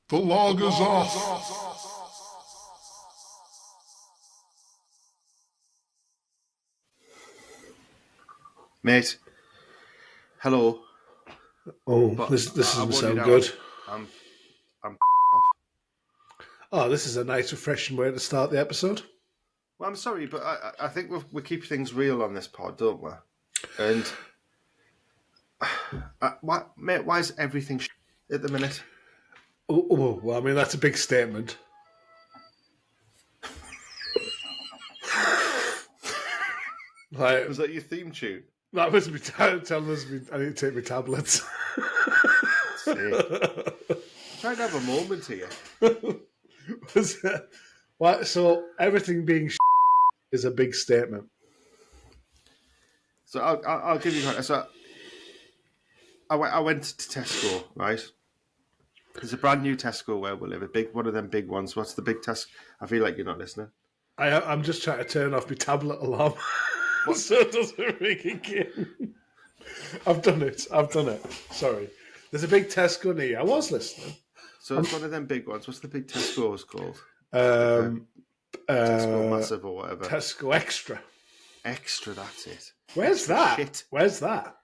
The log is off. Mate, hello. Oh, But this doesn't want sound you good. I'm off. Oh, this is a nice, refreshing way to start the episode. Well, I'm sorry, but I think we keep things real on this pod, don't we? And mate, why is everything at the minute? Oh, well, I mean, that's a big statement. Like, Was that your theme tune? that was me telling us I need to take my tablets. Trying to have a moment here. So everything being is a big statement. So I'll give you. So I went to Tesco, right? There's a brand new Tesco where we live. One of them big ones. What's the big Tesco? I feel like you're not listening. I'm just trying to turn off my tablet alarm so it doesn't ring again. I've done it. Sorry. There's a big Tesco near. I was listening. So it's one of them big ones. What's the big Tesco's called? Tesco Massive or whatever. Tesco Extra. Extra, that's it. Where's Extra that? shit. Where's that?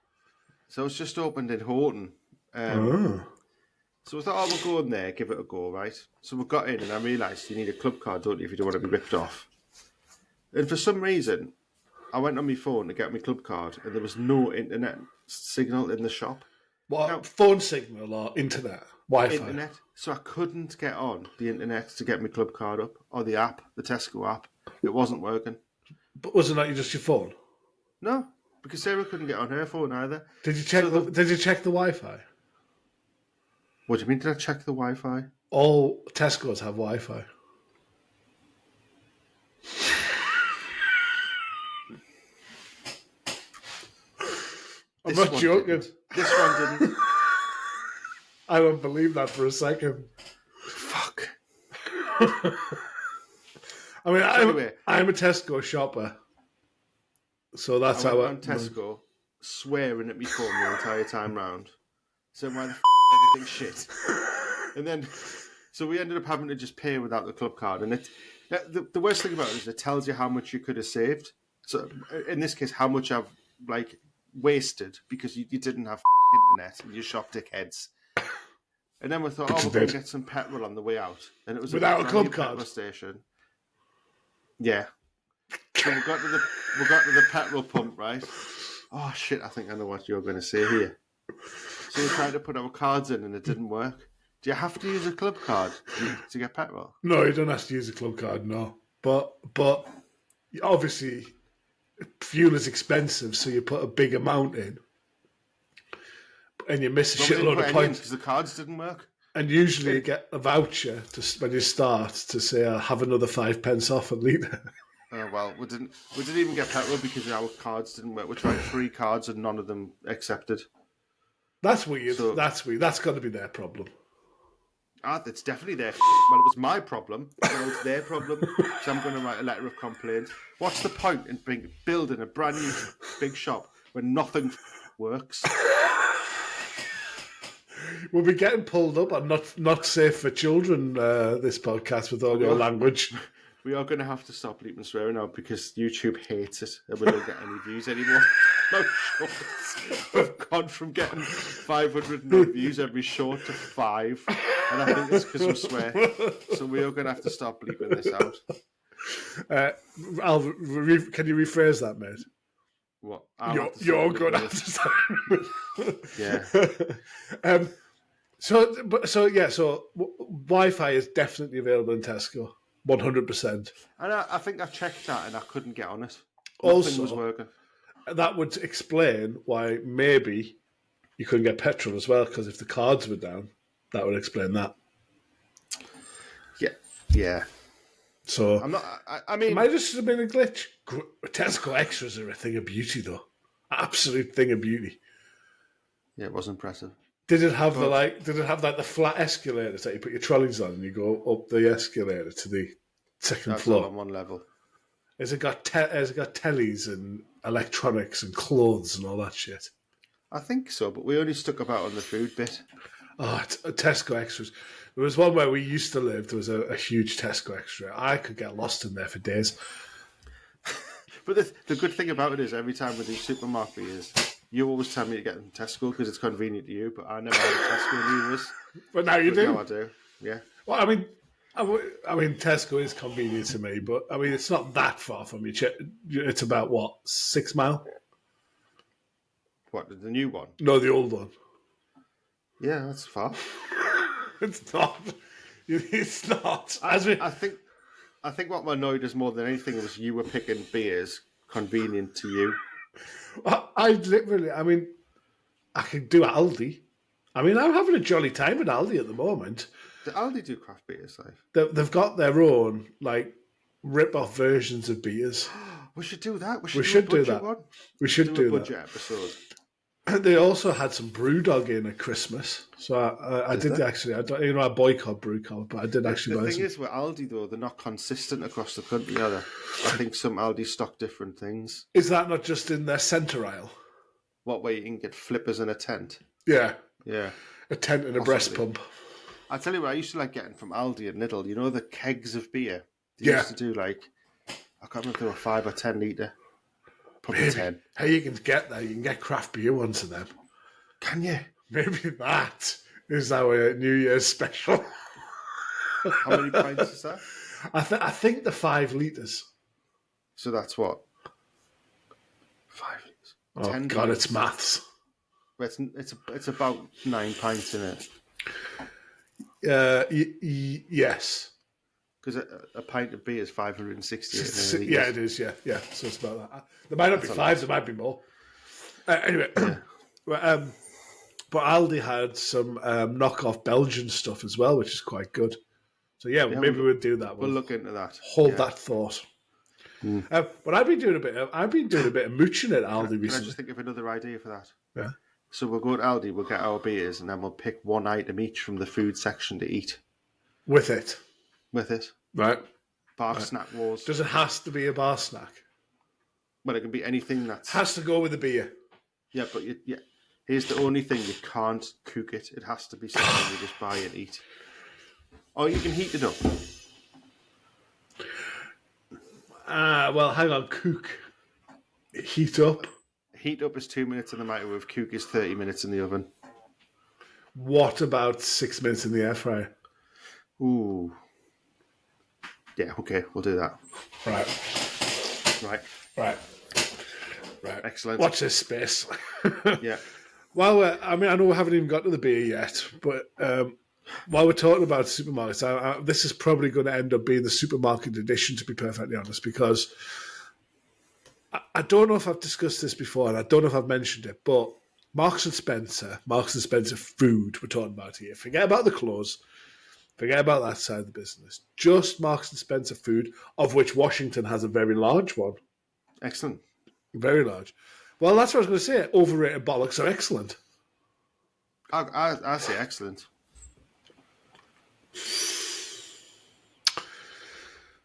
So it's just opened in Horton. So we thought, we'll go in there, give it a go, right? So we got in and I realised you need a club card, don't you, if you don't want to be ripped off. And for some reason, I went on my phone to get my club card and there was no internet signal in the shop. What, Now, phone signal or internet? Wi-Fi? Internet. So I couldn't get on the internet to get my club card up, or the app, the Tesco app. It wasn't working. But wasn't that just your phone? No, because Sarah couldn't get on her phone either. Did you check Did you check the Wi-Fi? What do you mean? Did I check the Wi-Fi? All Tesco's have Wi-Fi. I'm not joking. This one didn't. I don't believe that for a second. Fuck. I mean, I'm a Tesco shopper, so that's I how went on Tesco, swearing at me phone the entire time round. So why the everything's shit? And then, so we ended up having to just pay without the club card. And the worst thing about it is it tells you how much you could have saved. So in this case, how much I've wasted because you didn't have internet and you shop dickheads. And then we thought, we're going to get some petrol on the way out. And it was without a club card petrol station. Yeah. So we got to the petrol pump, right? Oh shit! I think I know what you're going to say here. So we tried to put our cards in and it didn't work. Do you have to use a club card to get petrol? No, you don't have to use a club card. No, but obviously fuel is expensive, so you put a big amount in, and you miss a shitload of points because the cards didn't work. And usually you get a voucher when you start to say, "Have another 5 pence off a litre." Oh well, we didn't even get petrol because our cards didn't work. We tried 3 cards and none of them accepted. That's weird. That's weird. That's got to be their problem. It's definitely their. Well, it was my problem. Now it's their problem. So I'm going to write a letter of complaint. What's the point in building a brand new big shop when nothing works? We'll be getting pulled up on not safe for children. This podcast with all your language. We are going to have to stop bleeping swearing now because YouTube hates it and we don't get any views anymore. No shorts. We've gone from getting 500 no views every short to 5, and I think it's because we swear. So we are going to have to stop bleeping this out. Can you rephrase that, mate? What? You're going to have to stop. Yeah. So Wi-Fi is definitely available in Tesco. 100%. And I think I checked that and I couldn't get on it. Nothing was working. That would explain why maybe you couldn't get petrol as well, because if the cards were down, that would explain that. Yeah. So I'm not. I mean, it might just have been a glitch. Tesco extras are a thing of beauty, though. Absolute thing of beauty. Yeah, it was impressive. Did it have the flat escalators that you put your trolleys on and you go up the escalator to the second floor? All on one level. Has it got tellies and electronics and clothes and all that shit? I think so, but we only stuck about on the food bit. Oh, it's Tesco Extras. There was one where we used to live. There was a huge Tesco Extra. I could get lost in there for days. But the good thing about it is every time we do supermarket beers, you always tell me to get them Tesco because it's convenient to you, but I never had a Tesco in the US. But now you But do. now I do, yeah. Well, I mean, Tesco is convenient to me, but I mean, it's not that far from you. It's about what 6 mile? What, the new one? No, the old one. Yeah, that's far. It's not. It's not. I think what annoyed us more than anything was you were picking beers convenient to you. I could do Aldi. I mean, I'm having a jolly time at Aldi at the moment. Do Aldi do craft beers, like? They've got their own, like, rip-off versions of beers. We should do that. We should do that. One. We should do a that. budget episode. They also had some Brewdog in at Christmas, so I did actually. I boycott Brewdog, but I did actually. The thing is, with Aldi though, they're not consistent across the country, are they? I think some Aldi stock different things. Is that not just in their centre aisle? What way you can get flippers in a tent? Yeah, yeah, a tent and a breast pump. I tell you what, I used to like getting from Aldi and Lidl. You know the kegs of beer. They used to do like I can't remember if they were 5 or 10 litre. Probably 10. How you can get there? You can get craft beer once of them. Can you? Maybe that is our New Year's special. How many pints is that? I think the 5 litres. So that's what? 5 litres. Oh 10 God, pints. It's maths. It's about 9 pints in it. Yes. Because a pint of beer is 560. Yeah, it is. Yeah. So it's about that. There might not be 5. There might be more. Anyway, but Aldi had some knockoff Belgian stuff as well, which is quite good. So maybe we'll do that. We'll look into that. Hold that thought. But I've been doing a bit of mooching at Aldi recently. Can I just think of another idea for that? Yeah. So we'll go to Aldi, we'll get our beers, and then we'll pick one item each from the food section to eat. With it. Right. Bar snack wars. Does it have to be a bar snack? Well, it can be anything that has to go with the beer. Yeah, but here's the only thing: you can't cook it. It has to be something you just buy and eat. Or you can heat it up. Well, hang on. Cook. Heat up. Heat up is 2 minutes in the microwave. Cook is 30 minutes in the oven. What about 6 minutes in the air fryer? Ooh. Yeah, okay, we'll do that. Right. Excellent. Watch this space. Yeah. Well, I know we haven't even got to the beer yet, but while we're talking about supermarkets, this is probably going to end up being the supermarket edition, to be perfectly honest, because I don't know if I've discussed this before, and I don't know if I've mentioned it, but Marks and Spencer food we're talking about here. Forget about the clothes. Forget about that side of the business. Just Marks and Spencer food, of which Washington has a very large one. Excellent. Very large. Well, that's what I was going to say. Overrated bollocks are excellent. I say excellent.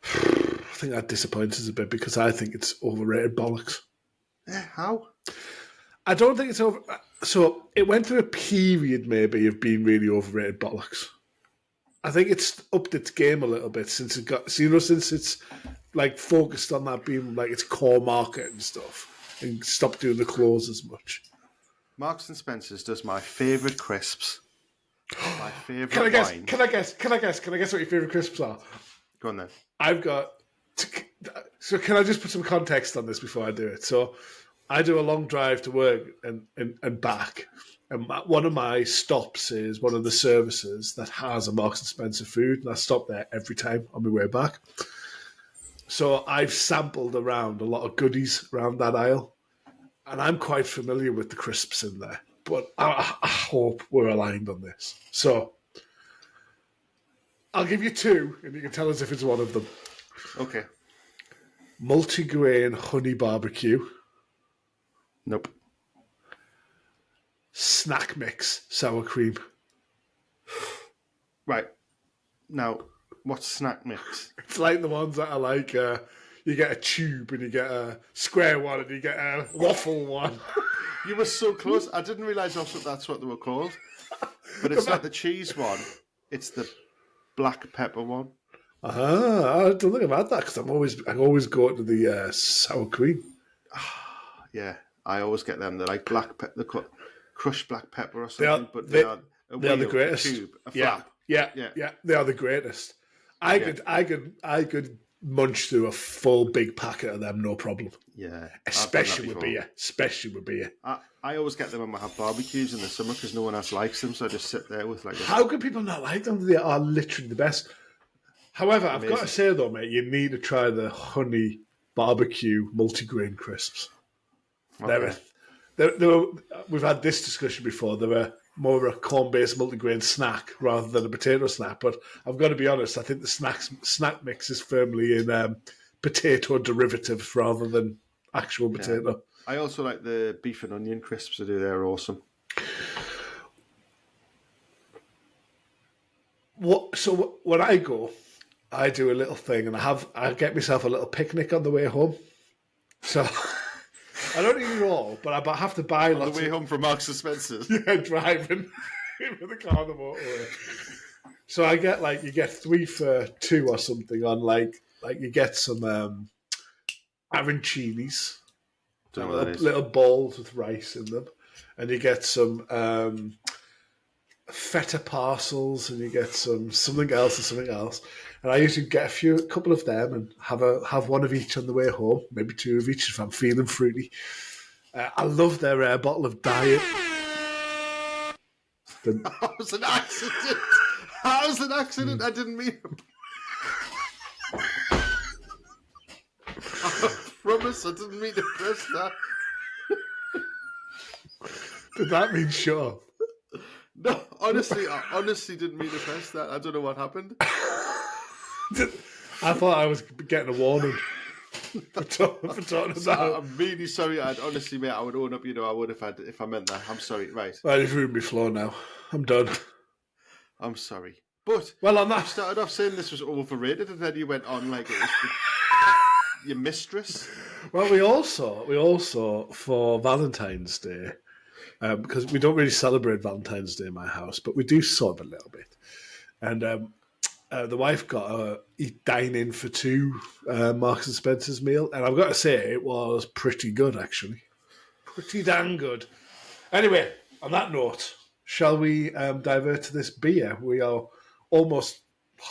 I think that disappoints us a bit because I think it's overrated bollocks. How? I don't think it's over. So it went through a period maybe of being really overrated bollocks. I think it's upped its game a little bit since since it's like focused on that being like its core market and stuff, and stopped doing the clothes as much. Marks and Spencer's does my favourite crisps. My favourite wine. Can I guess what your favourite crisps are? Go on then. I've got. So can I just put some context on this before I do it? So I do a long drive to work and back. And one of my stops is one of the services that has a Marks and Spencer food, and I stop there every time on my way back. So I've sampled around a lot of goodies around that aisle, and I'm quite familiar with the crisps in there. But I hope we're aligned on this. So I'll give you 2, and you can tell us if it's one of them. Okay. Multigrain honey barbecue. Nope. Snack mix sour cream. Right. Now, what's snack mix? It's like the ones that are like, you get a tube and you get a square one and you get a waffle one. You were so close. I didn't realise also that's what they were called. But it's not the cheese one. It's the black pepper one. I don't think I've had that because I always go to the sour cream. Yeah, I always get them. They're like crushed black pepper or something. They are the greatest. A tube, a flap. Yeah. They are the greatest. I could munch through a full big packet of them, no problem. Yeah, especially with beer. I always get them when we have barbecues in the summer because no one else likes them, so I just sit there with like. How can people not like them? They are literally the best. However, I've got to say though, mate, you need to try the honey barbecue multigrain crisps. Okay. We've had this discussion before. They're more of a corn-based multigrain snack rather than a potato snack. But I've got to be honest, I think the snack mix is firmly in potato derivatives rather than actual potato. I also like the beef and onion crisps. They're awesome. When I go, I do a little thing, and I get myself a little picnic on the way home. So I don't eat it all, but I have to buy lots. On the way home from Marks and Spencer's. Yeah, driving with the car on the motorway. So I get you get 3 for 2 or something on like you get some arancinis, little balls with rice in them, and you get some feta parcels, and you get something else. And I usually get a couple of them and have one of each on the way home, maybe 2 of each if I'm feeling fruity. I love their bottle of diet. That was an accident. I didn't mean it. I promise I didn't mean to press that. Did that mean sure? No, I honestly didn't mean to press that. I don't know what happened. I thought I was getting a warning for talking about. I'm really sorry. Honestly, mate, I would own up. I would if I meant that. I'm sorry. Right. Well, you've ruined my floor now. I'm done. I'm sorry. But on that, you started off saying this was overrated, and then you went on like it was your mistress. Well, we also for Valentine's Day, because we don't really celebrate Valentine's Day in my house, but we do sort of a little bit. And the wife got a dine in for 2 Marks and Spencer's meal, and I've got to say it was pretty good actually, pretty damn good. Anyway, on that note, shall we divert to this beer? We are almost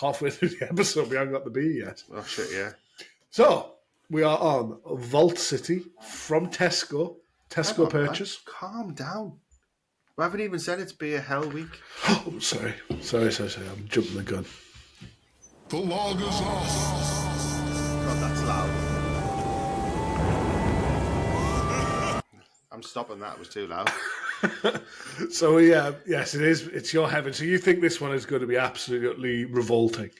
halfway through the episode. We haven't got the beer yet. Oh shit! Yeah. So we are on Vault City from Tesco. Tesco purchase. Calm down. We haven't even said it's Beer Hell Week. Oh, sorry. I'm jumping the gun. The log is off. God, that's loud. I'm stopping that. It was too loud. So yes, it is. It's your heaven. So you think this one is going to be absolutely revolting?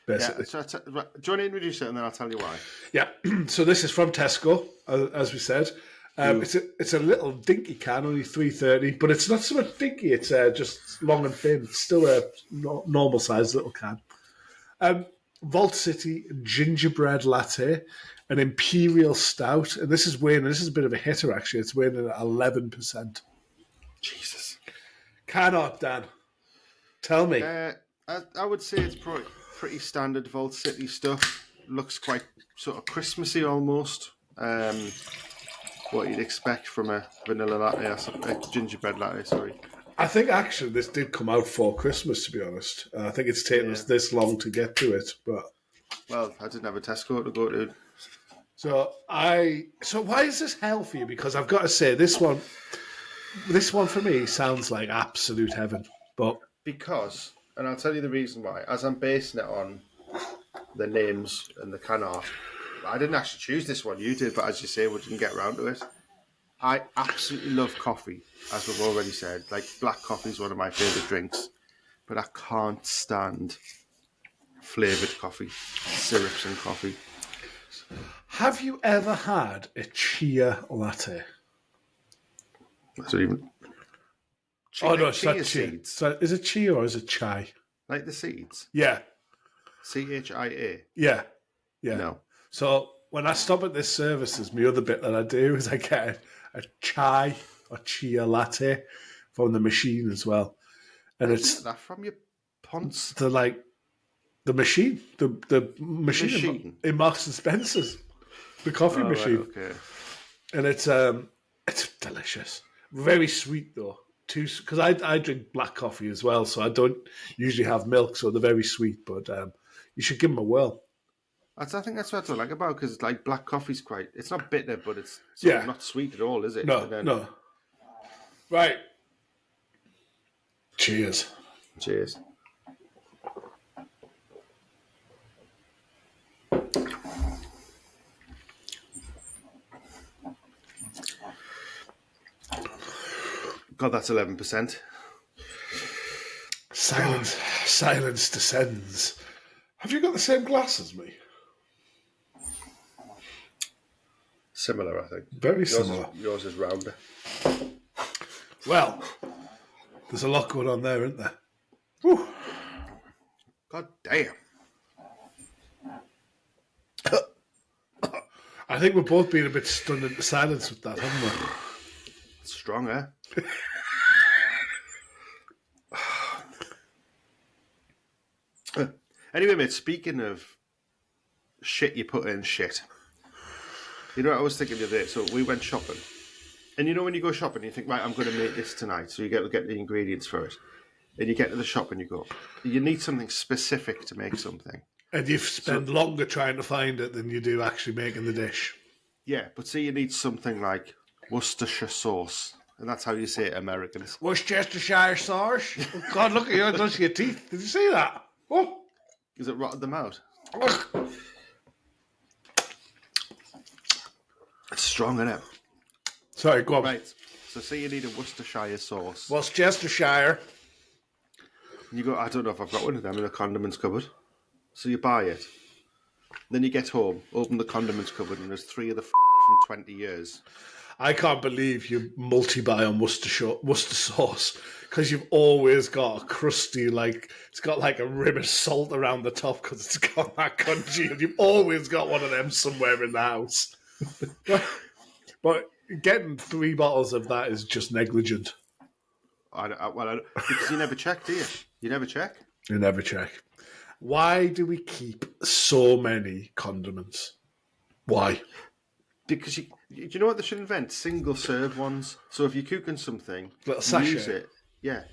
Basically. Yeah. So do you want to introduce it and then I'll tell you why? Yeah. So this is from Tesco, as we said. It's a little dinky can, only 330, but it's not so much dinky. It's just long and thin. It's still a normal sized little can. Vault City Gingerbread Latte, an Imperial Stout, and this is a bit of a hitter actually. It's weighing at 11%. Jesus. Cannot, Dan. Tell me. I would say it's pretty standard Vault City stuff. Looks quite sort of Christmassy almost. What you'd expect from a vanilla latte, a gingerbread latte, sorry. I think actually this did come out for Christmas, to be honest. I think it's taken us this long to get to it, but... Well, I didn't have a Tesco to go to. So why is this hell for you? Because I've got to say, this one for me sounds like absolute heaven, but... Because, and I'll tell you the reason why, as I'm basing it on the names and the can art, I didn't actually choose this one, you did, but as you say, we didn't get around to it. I absolutely love coffee, as we've already said. Like, black coffee is one of my favourite drinks, but I can't stand flavoured coffee, syrups and coffee. Have you ever had a chia latte? So even... Chia, no, it's not chia. Seeds. So is it chia or is it chai? Like the seeds? Yeah. CHIA? Yeah. No. So when I stop at this services, the other bit that I do is I get a chai or chia latte from the machine as well. and Where'd you it's get that from your ponce? the machine in Marks and Spencer's, the coffee machine, Right, okay. and it's delicious. Very sweet though, too, because I drink black coffee as well, so I don't usually have milk, so they're very sweet. But you should give them a whirl. I think that's what I like about, because like black coffee's it's not bitter, but it's Yeah. not sweet at all, is it? No, And then- no. Right. Cheers. Cheers. God, that's 11%. Silence descends. Have you got the same glass as me? Similar, I think. Very similar. Yours is rounder. Well, there's a lot going on there, isn't there? Whew. God damn. I think we're both being a bit stunned into silence with that, haven't we? It's strong, eh? Anyway, mate, speaking of shit you put in shit, you know what I was thinking the other day? So we went shopping. And you know when you go shopping, you think, right, I'm going to make this tonight. So you get the ingredients for it. And you get to the shop and you go, you need something specific to make something. And you spend longer trying to find it than you do actually making the dish. Yeah, but say you need something like Worcestershire sauce. And that's how you say it, Americans. Worcestershire sauce? Oh, God, look at you, it does your teeth. Did you see that? Oh. Is it rotted them out? It's strong, isn't it? Sorry, go on. Right. So say you need a Worcestershire sauce. Worcestershire. And you go, I don't know if I've got one of them in the condiments cupboard. So you buy it. Then you get home, open the condiments cupboard, and there's 3 of the from 20 years. I can't believe you multi-buy on Worcester sauce, because you've always got a crusty, it's got like a rim of salt around the top because it's got that crunchy, and you've always got one of them somewhere in the house. But getting 3 bottles of that is just negligent. Because you never check, do you? You never check? You never check. Why do we keep so many condiments? Why? Because you know what they should invent? Single serve ones. So if you're cooking something, Little sachet. use it. Yeah,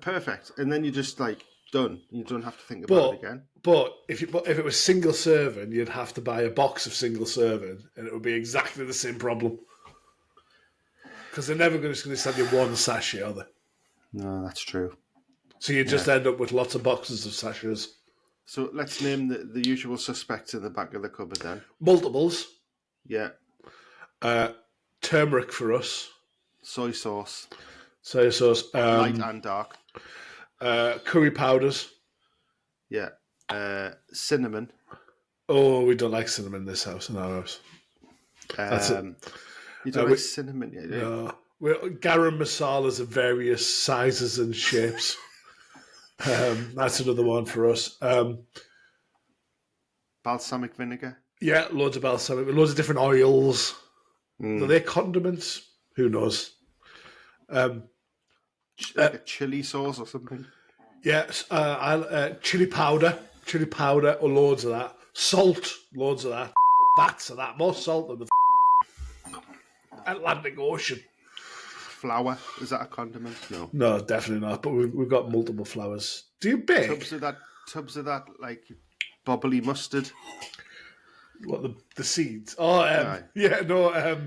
perfect. And then you're just done. You don't have to think about it again. But if it was single serving, you'd have to buy a box of single serving, and it would be exactly the same problem. Because they're never just going to send you one sachet, are they? No, that's true. So you just end up with lots of boxes of sachets. So let's name the usual suspects in the back of the cupboard then. Multiples. Yeah. Turmeric for us. Soy sauce. Soy sauce. Light and dark. Curry powders. Yeah. Cinnamon. Oh, we don't like cinnamon in this house, in our house. That's it. You don't like cinnamon yet, do you? No. Garam masalas of various sizes and shapes. That's another one for us. Balsamic vinegar. Yeah, loads of balsamic, loads of different oils. Are they condiments? Who knows? Like a chili sauce or something. Yes, chili powder, or loads of that. Salt, loads of that. Vats of that. More salt than the Atlantic Ocean. Flour, is that a condiment? No. No, definitely not. But we've got multiple flours. Do you bake? Tubs of that like bubbly mustard. What, the seeds? Oh, yeah, no,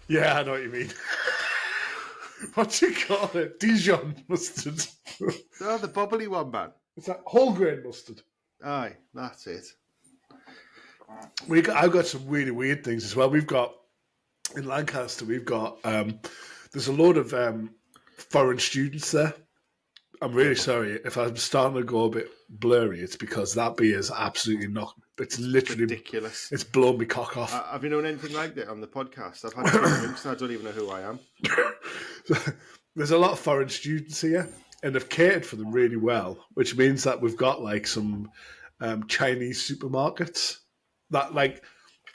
yeah, I know what you mean. What do you call it? Dijon mustard. Oh, the bubbly one, man. It's that whole grain mustard. Aye, that's it. I've got some really weird things as well. We've got in Lancaster. We've got there's a load of foreign students there. I'm really sorry if I'm starting to go a bit blurry. It's because that beer is absolutely not. It's literally ridiculous. It's blown me cock off. Have you known anything like that on the podcast? I've had 2 drinks and I don't even know who I am. There's a lot of foreign students here, and they've catered for them really well, which means that we've got like some Chinese supermarkets that like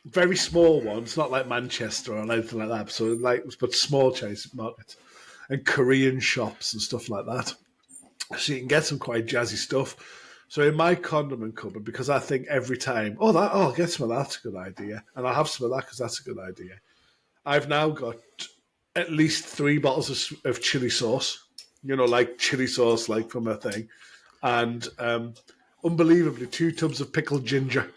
very small ones, not like Manchester or anything like that. So but small Chinese supermarkets, and Korean shops and stuff like that. So you can get some quite jazzy stuff. So in my condiment cupboard, because I think every time, I'll get some of that, that's a good idea. And I'll have some of that because that's a good idea. I've now got at least 3 bottles of chili sauce, like chili sauce, like from a thing. And unbelievably, 2 tubs of pickled ginger.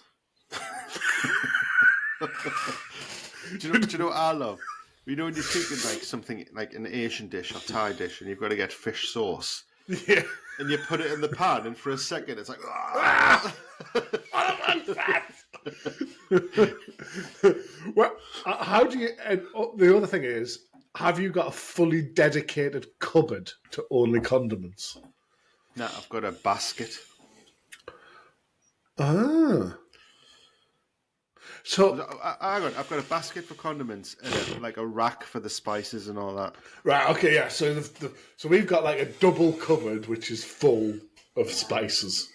Do you know what I love? When you're cooking like something like an Asian dish or Thai dish, and you've got to get fish sauce. Yeah. And you put it in the pan, and for a second, it's like, Well, how do you? And the other thing is, have you got a fully dedicated cupboard to only condiments? No, I've got a basket. Ah. So Hang on, I've got a basket for condiments and a rack for the spices and all that. right, okay, yeah. So so we've got like a double cupboard which is full of spices,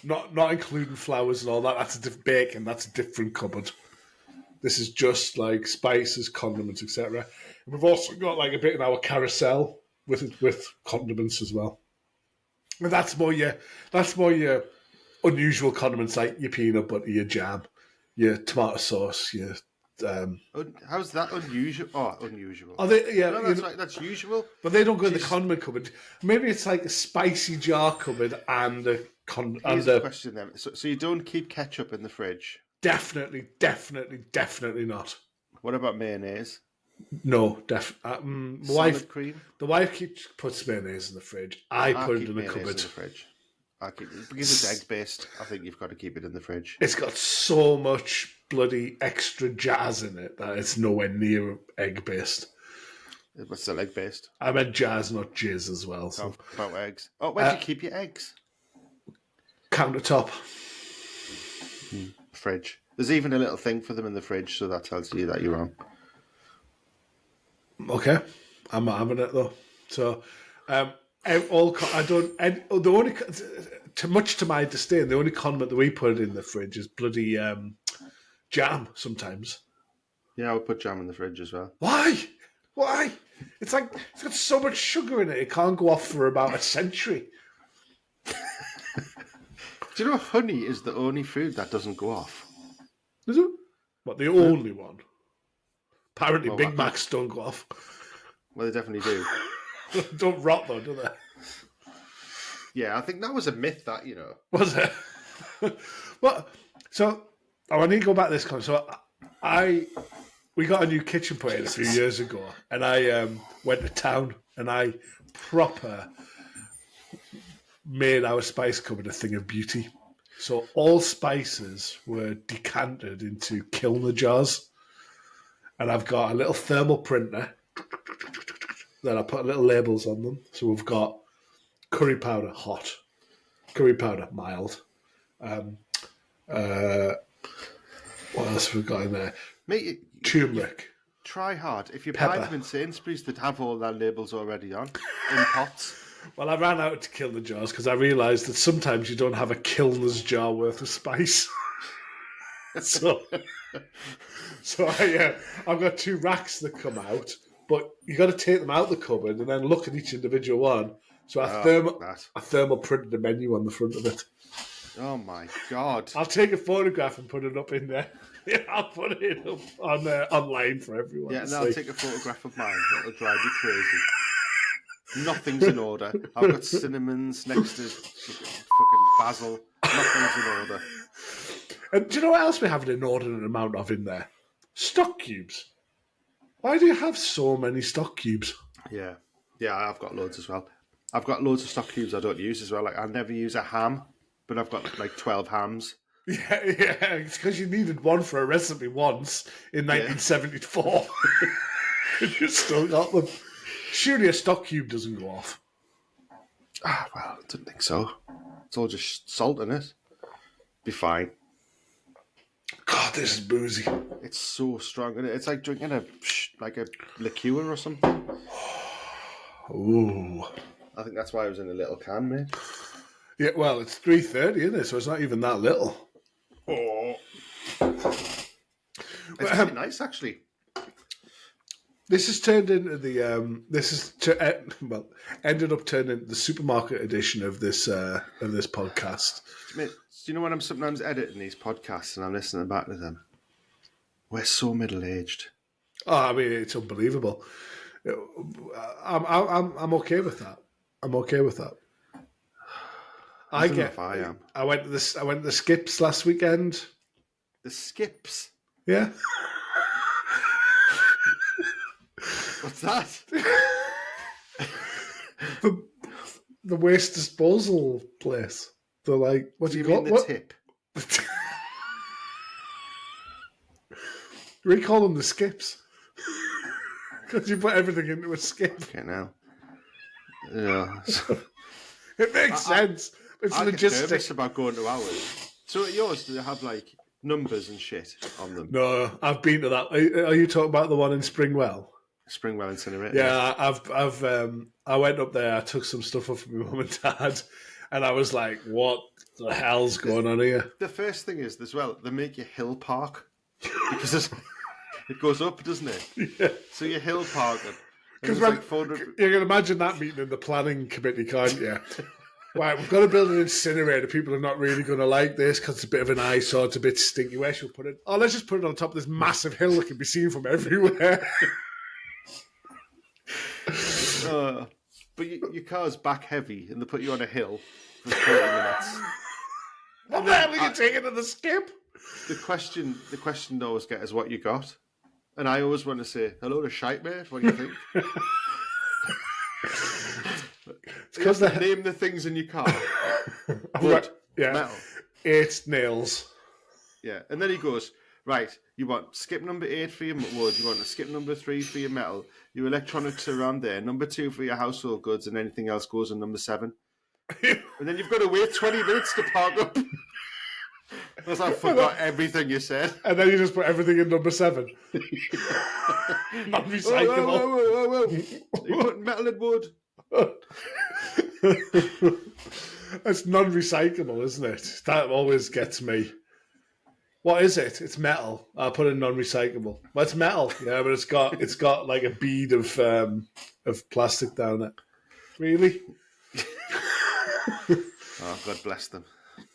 not including flowers and all that. That's a different bacon. That's a different cupboard. This is just like spices, condiments, etc. And we've also got like a bit in our carousel with condiments as well. And that's more your unusual condiments like your peanut butter, your jam, your tomato sauce, your. How's that unusual? Oh, unusual. Are they? Yeah, No, that's right. That's usual. but they don't go in the condiment cupboard. Maybe it's like a spicy jar cupboard and a Here's a question then. So you don't keep ketchup in the fridge? Definitely not. What about mayonnaise? No, Salad cream? The wife puts mayonnaise in the fridge. I put it in the mayonnaise cupboard. in the fridge. Because it's egg based. I think you've got to keep it in the fridge. It's got so much bloody extra jazz in it that it's nowhere near egg based. It's still egg based. I meant jazz, not jizz as well. So. About eggs. Oh, where do you keep your eggs? Countertop. Fridge. There's even a little thing for them in the fridge, so that tells you that you're wrong. Okay, I'm not having it though. So, I don't. The only, much to my disdain, the only condiment that we put in the fridge is bloody jam. Sometimes. Yeah, I would put jam in the fridge as well. Why? It's like it's got so much sugar in it. It can't go off for about a century. Do you know honey is the only food that doesn't go off? Is it? What, the only one? Apparently, Big Macs don't go off. Well, they definitely do. Don't rot though, do they? Yeah, I think that was a myth. That Was it? Well, so I need to go back to this con. So we got a new kitchen put in a few years ago, and I went to town and I proper made our spice cupboard a thing of beauty. So all spices were decanted into Kilner jars. And I've got a little thermal printer. Then I put little labels on them. So we've got curry powder hot, curry powder mild. What else have we got in there? Mate, Turmeric. try hard. If you Pepper. buy them in Sainsbury's that have all their labels already on in pots. Well, I ran out to Kilner jars because I realised that sometimes you don't have a Kilner's jar worth of spice. So I've got 2 racks that come out, but you got to take them out the cupboard and then look at each individual one. So I thermal printed the menu on the front of it. Oh my god! I'll take a photograph and put it up in there. Yeah, I'll put it up on online for everyone. Yeah, and I'll take a photograph of mine. That'll drive you crazy. Nothing's in order. I've got cinnamons next to fucking basil. Nothing's in order. And do you know what else we have an inordinate amount of in there? Stock cubes. Why do you have so many stock cubes? Yeah, I've got loads as well. I've got loads of stock cubes I don't use as well. Like I never use a ham, but I've got like 12 hams. Yeah, it's because you needed one for a recipe once in 1974. You still got them. Surely a stock cube doesn't go off. Ah, well, I don't think so. It's all just salt in it. Be fine. God, this is boozy. It's so strong. It's like drinking a liqueur or something. Ooh. I think that's why it was in a little can, mate. Yeah, well, it's 3:30, isn't it? So it's not even that little. Oh. It's pretty nice, actually. This has turned into the ended up turning into the supermarket edition of this podcast. Mate, do you know when I'm sometimes editing these podcasts and I'm listening back to them? We're so middle-aged. Oh, I mean, it's unbelievable. I'm okay with that. I'm okay with that. I don't know if I am. I went to the Skips last weekend. The Skips? Yeah. What's that? the waste disposal place. They're like, what do you got? The tip? We call them the Skips. Because you put everything into a skip. Okay, now. Yeah. It makes sense. It's I logistic. get nervous about going to ours. So at yours, do they have like numbers and shit on them? No, I've been to that. Are you talking about the one in Springwell? Springwell Incinerator. Yeah, I went up there. I took some stuff off from my mum and dad, and I was like, "What the hell's going on here?" The first thing is as well, they make you hill park because it goes up, doesn't it? Yeah. So you hill park it. Because like 400... you can imagine that meeting in the planning committee, can't you? Right, we've got to build an incinerator. People are not really going to like this because it's a bit of an eyesore. It's a bit stinky. Where should we put it? Oh, let's just put it on top of this massive hill that can be seen from everywhere. But your car's back heavy and they put you on a hill for 30 minutes. What the hell are you taking to the skip? The question they always get is what you got. And I always want to say, hello to shite, mate. What do you think? It's because they name the things in your car. Wood, metal. 8 nails. Yeah, and then he goes, right, you want skip number 8 for your wood, you want a skip number 3 for your metal, your electronics are around there, number 2 for your household goods, and anything else goes in number 7. And then you've got to wait 20 minutes to park up. Because I forgot everything you said. And then you just put everything in number 7. Non-recyclable. Whoa. You put metal and wood. It's non-recyclable, isn't it? That always gets me. What is it? It's metal. I put in non-recyclable. Well, it's metal, yeah, but it's got like a bead of plastic down it. Really? Oh, God bless them.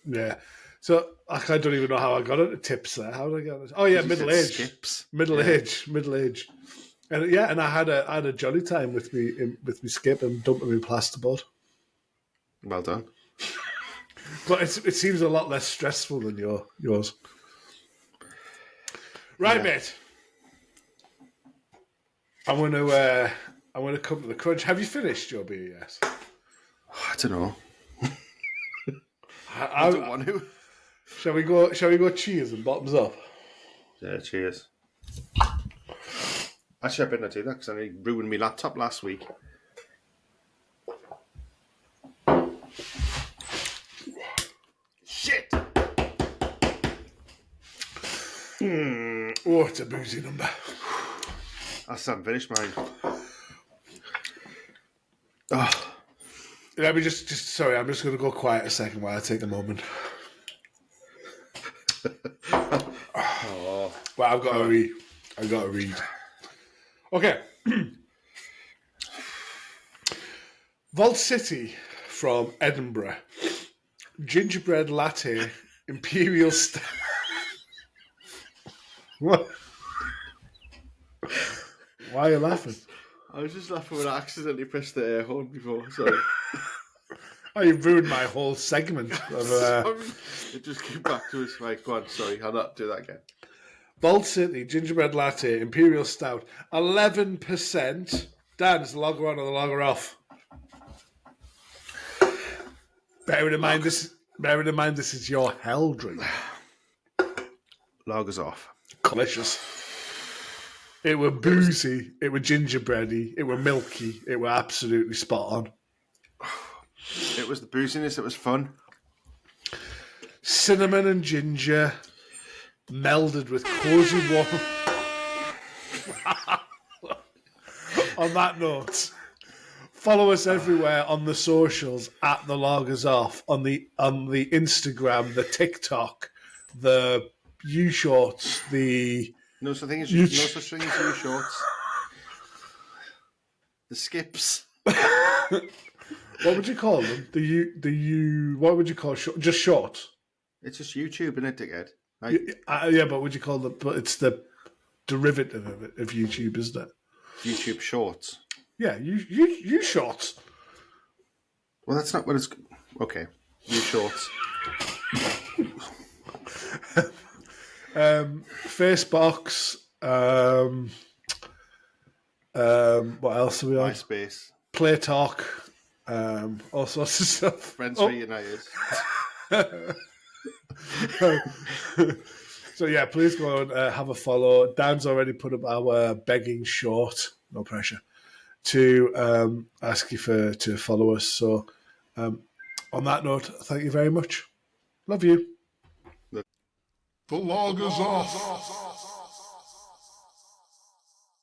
Yeah. So I don't even know how I got into tips there. How did I get it? Oh yeah, middle age. Skips. Middle age. And yeah, and I had a jolly time with me skip and dumping me plasterboard. Well done. But it seems a lot less stressful than yours. Right, mate. I'm going to come to the crunch. Have you finished your beer yet? I don't know. I don't want to. Shall we go cheers and bottoms up? Yeah, cheers. Actually, I better not do that because I ruined my laptop last week. Shit! Oh, it's a boozy number. I still haven't finished mine. Oh. Let me just sorry, I'm just going to go quiet a second while I take a moment. Oh. Well, I've got to read. Okay. Vault City from Edinburgh. Gingerbread latte, imperial stout. What? Why are you laughing? I was just laughing when I accidentally pressed the air horn before. Sorry. Oh, you've ruined my whole segment. It just came back to us. Right, go on. Sorry, I'll not do that again. Vault City Gingerbread Latte Imperial Stout, 11%. Dan, is the lager on or the lager off? Bearing in mind this is your hell drink. Lager's off. Delicious. It were boozy. It were gingerbready. It were milky. It were absolutely spot on. It was the booziness. It was fun. Cinnamon and ginger melded with cozy warm. On that note, follow us everywhere on the socials at the Lagers Off, on the Instagram, the TikTok, the U Shorts, the No such thing as U Shorts. The skips. What would you call them? What would you call just short? It's just YouTube, isn't it, dickhead? Yeah, but would you call them? But it's the derivative of YouTube, isn't it? YouTube Shorts. Yeah, you shorts. Well, that's not what it's... Okay, you Shorts. Facebox. What else are we on? MySpace. Play Talk. All sorts of stuff. Friends Reunited. So yeah, please go and have a follow. Dan's already put up our begging short, no pressure, to ask you to follow us. So on that note, thank you very much. Love you. The log is off.